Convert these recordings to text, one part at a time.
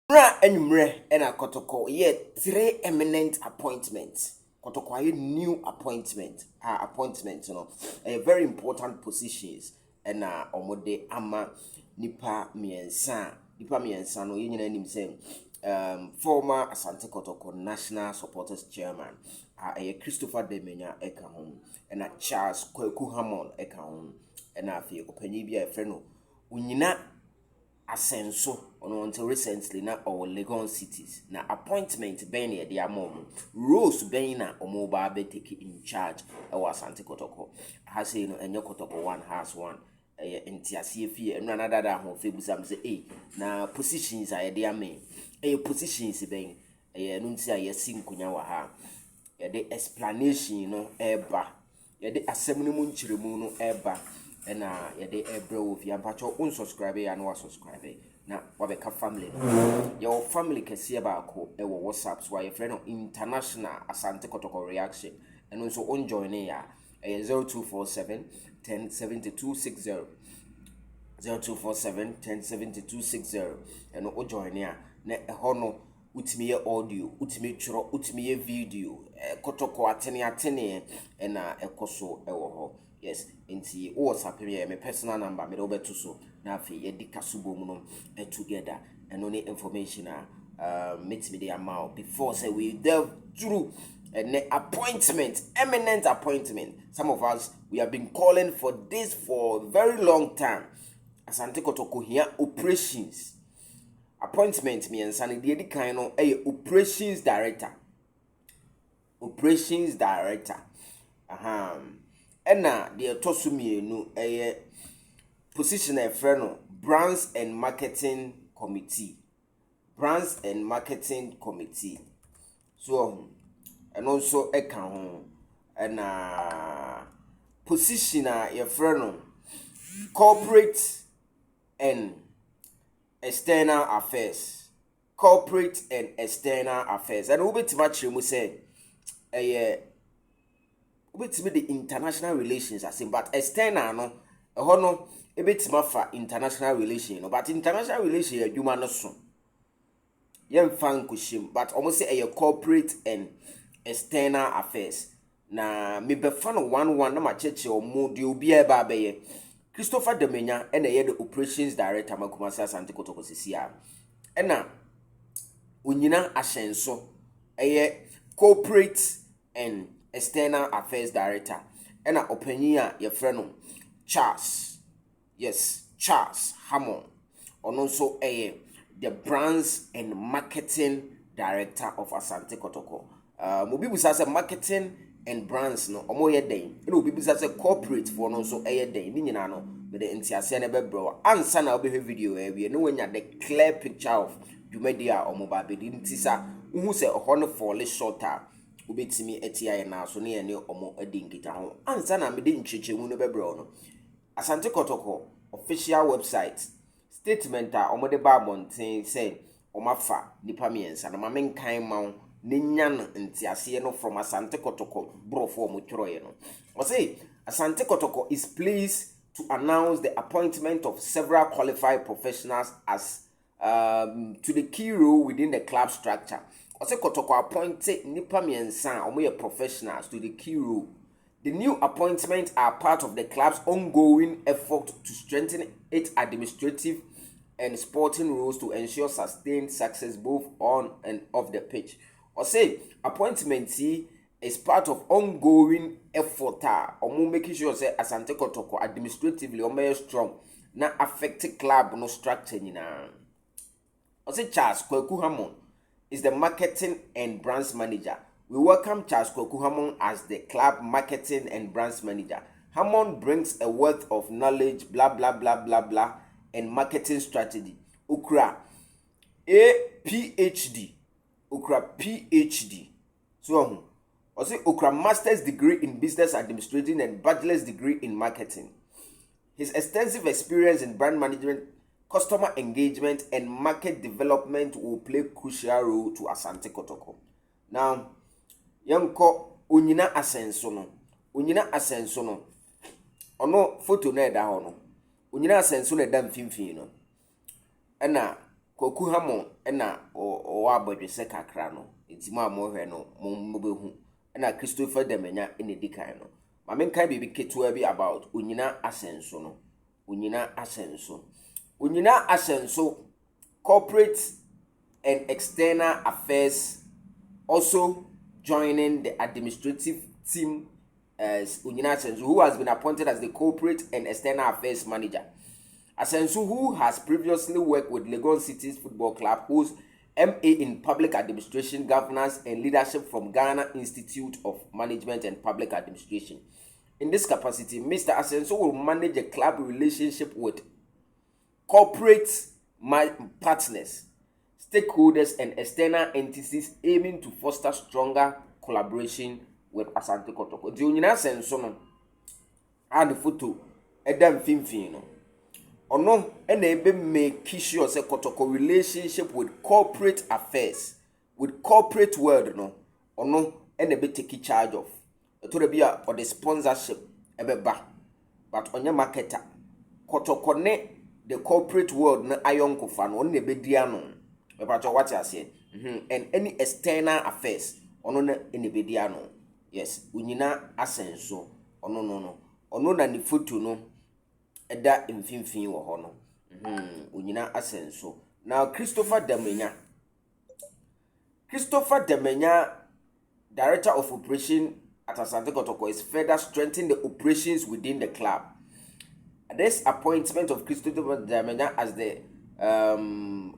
Ra enyumre ena kotoko ye 3 eminent appointments. Kotoko ye new appointment, very important positions ena omode ama nipa miensa no ye nyina nim say former Asante Kotoko National Supporters Chairman Christopher Damanya eka ho ena Charles Kwaku Hammond eka ho ena afi opanyi bia e frɛ no Onyina Asenso until recently na or Legon cities na appointment ben ye dia mom Rose ben na omoba be take in charge e was Asante Kotoko ha say no enye Kotoko one has one entiase fie enu another da ho fe busam say na positions a ye dia me positions ben no nti a ye sinkunya wa ha ye de explanation no eba ye de asem no mu nchiremu no eba na yede ebra wo fi ampacho unsubscribe ya no subscribe na wabeka family your family kese ba ko e wo WhatsApp so your friend international Asante Kotoko reaction and also on join ya 0247 107260 0247 107260 and o join ya na hono utimi audio utimi churo utimi video Kotoko atene na ekoso ewo ho. Yes, inti WhatsApp me personal number me obeto so na afi ye di kasubo mu no together and only information meet me the amount before say we delve through an appointment, eminent appointment. Some of us we have been calling for this for a very long time. Asante Kotoko here operations appointment me and Sunny the kind of operations director. Ena de tosumienu position e frɛ no brands and marketing committee so and also eka ho ena position a ye frɛ no corporate and external affairs and we betima kyerɛ mu sɛ ubetime the international relations asim but external no eho no ebetima fa international relations no but international relations adwuma no so yem fan kushim but almost say corporate and external affairs na me be fa no one na ma cheche omo de obi e ba be Christopher Damanya na the operations director Kumasi Asante KOTOKO sisia na Onyina Ashenso corporate and external affairs director and opanyi a ye frɛ no Charles Hammond ono also the brands and marketing director of Asante Kotoko obi busa say marketing and brands no omo ye den and obi busa say corporate for no so den ni nyina no be the entiase na be bro ansa na obi video we no wanya the clear picture of dumedia omo ba be ntisa uhu say oho no fall shorter ubetimi etia na so ne ye ne omo adi nkita ho ansa na mede nchechemu no bebro no Asante Kotoko official website statement a omo de ba monten say omafa nipa miensa na mamenkan ma ne nya no ntiase no from Asante Kotoko brofo omo tworoye no o say Asante Kotoko is pleased to announce the appointment of several qualified professionals as to the key role within the club structure. Ose Kotoko appointed nipa miensa omo professionals to the key role. The new appointments are part of the club's ongoing effort to strengthen its administrative and sporting roles to ensure sustained success both on and off the pitch. Ose appointment is part of ongoing effort omo making sure say Asante Kotoko administratively omo strong na affect club no structure nyina. Ose Charles Kwaku Hammond is the marketing and brands manager. We welcome Charles Kwaku Hammond as the club marketing and brands manager. Hammond brings a wealth of knowledge, blah blah blah blah blah, and marketing strategy. Ukra PhD. So also Ukra master's degree in business administration and bachelor's degree in marketing. His extensive experience in brand management, customer engagement, and market development will play crucial role to Asante Kotoko. Now, yanko Onyina Asenso no. Ono photo na da ho no. Onyina Asenso na da mfimfini no. Ena Kwaku Hammond na o abodwese kakra no ntimo amohwe no mobehu na Christopher Damanya di kan no ma menkan bibi ketua bi about Onyina Asenso no Onyina Asenso corporate and external affairs also joining the administrative team as Onyina Asenso, who has been appointed as the corporate and external affairs manager. Asenso, who has previously worked with Legon Cities Football Club, holds MA in Public Administration, Governance and Leadership from Ghana Institute of Management and Public Administration. In this capacity, Mr. Asenso will manage a club relationship with corporate partners, stakeholders, and external entities aiming to foster stronger collaboration with Asante Kotoko. The Onyina Asenso no and the photo Edam Finfin no. Ono ena ebe make sure say Kotoko relationship with corporate affairs, with corporate world no. Ono ena ebe take charge of. To the bia or the sponsorship ebe ba. But onye marketer Kotoko ne the corporate world na ayon kofa no ena ebe dia no. Epacho what you say. And any external affairs ono na ena ebe dia no. Yes, Onyina Asenso ono no. Ono na ni photo no eda mfimfin wo ho no. Onyina Asenso. Now Christopher Damanya, Director of Operation at Asante Kotoko, is further strengthening the operations within the club. This appointment of Christopher Damanya as the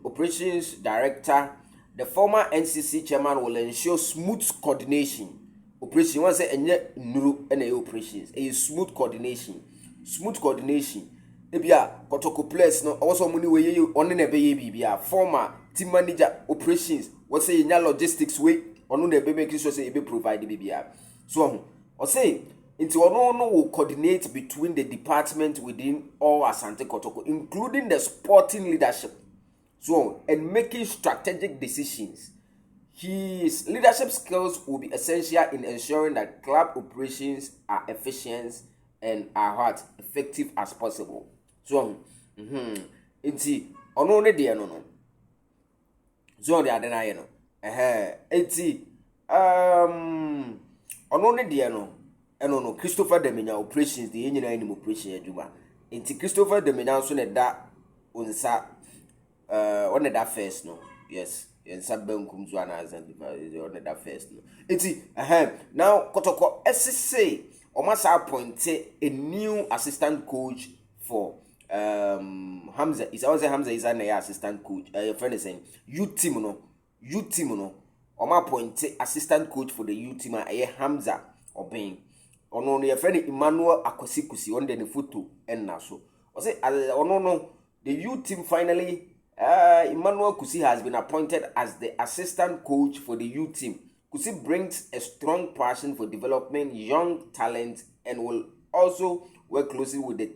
Operations Director, the former NCC chairman, will ensure smooth coordination. Operation once enye nuru ene operations. A smooth coordination. Ebia Kotoko players no also money we you on na be bibia former team manager operations what say nya logistics way onu na be make sure say e be provide bibia so o say into ono will coordinate between the department within all Asante Kotoko, including the sporting leadership, so and making strategic decisions. His leadership skills will be essential in ensuring that club operations are efficient and are effective as possible. So, enti ono ne de no. So de ade na ye no. Enti ono ne de no. No Christopher Damanya operations de nyina anim operation adwuma. Enti Christopher Damanya so ne da onsa on the that first no. Yes. And Sabankum Zuana and on that first. Enti now Kotoko SSA Omasa appointed a new assistant coach for Hamza. Is also Hamza is an assistant coach. Your friend is saying youth team no. Oma appointed assistant coach for the youth team Hamza Obeng. Ono your friend Emmanuel Akosikusi on the photo and naso. I say no the youth team finally Emmanuel Kusi has been appointed as the assistant coach for the youth team. Kusi brings a strong passion for developing young talent and will also work closely with the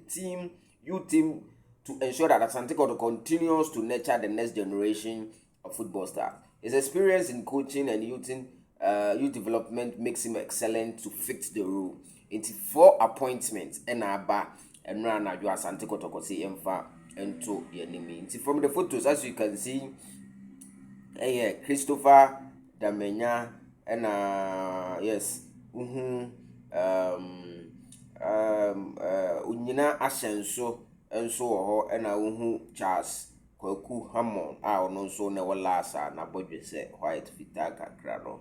youth team to ensure that Asante Kotoko continues to nurture the next generation of football stars. His experience in coaching and youth development makes him excellent to fit the role. Into 4 appointments and aba and run at your Asante Kotoko say emfa into your name. From the photos, as you can see, Christopher Damanya and yes, Onyina Asenso and so and Charles Kwaku Hammond no so na wala sa na bodwe se white fitaka krano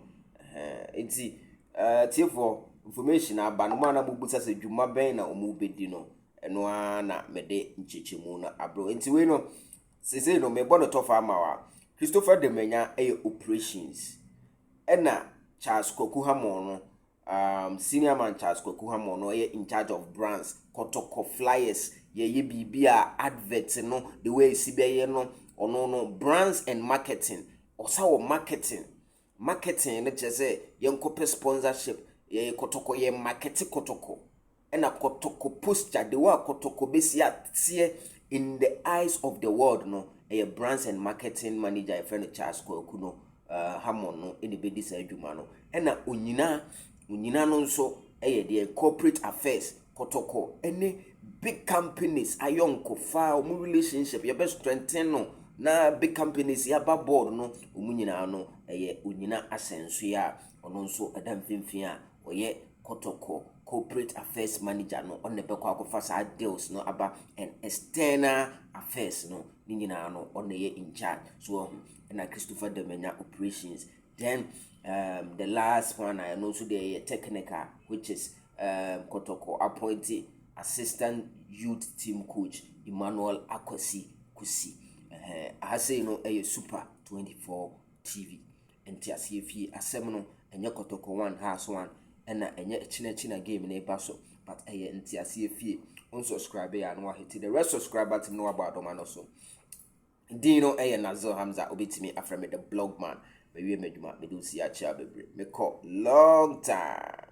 it's for information abanuma na bubusa se dwuma ben na omu bedi no eno na mede nchichimu na abro enti we no sese no me bono tofa amawa Christopher Damanya operations ena Charles Kwaku Hammond no senior man Charles Kwaku Hammond no in charge of brands Kotoko flyers ye bibia adverts no the way CBA no no brands and marketing osawo marketing ne chese ye nkope sponsorship ye Kotoko ye market Kotoko ena Kotoko posture the way Kotoko besia tie in the eyes of the world no a brands and marketing manager a friend Charles Kwaku no Hammond no any be this adwuma no ena Onyina no nso the corporate affairs Kotoko any big companies ayonko fa omu relationship you best strengthen no na big companies yaba board no omu nyina no Onyina Asante a ono nso adam mfimfin a oye Kotoko corporate affairs manager no on the beko akofa sa deals no aba and external affairs no ni nyina no on ye in charge so na Christopher Damanya operations. Then the last one I know so the technical, which is Kotoko appointed assistant youth team coach Emmanuel Akwasi Kusi. I say no a super 24 TV and TSF asem no enye Kotoko one has one and enye china game na baso but TSF unsubscribe ya no hit the rest subscribe button no about do man so Dino Nazo Hamza obitimi aframe the blog man. Maybe me do see a chair, baby. Me call long time.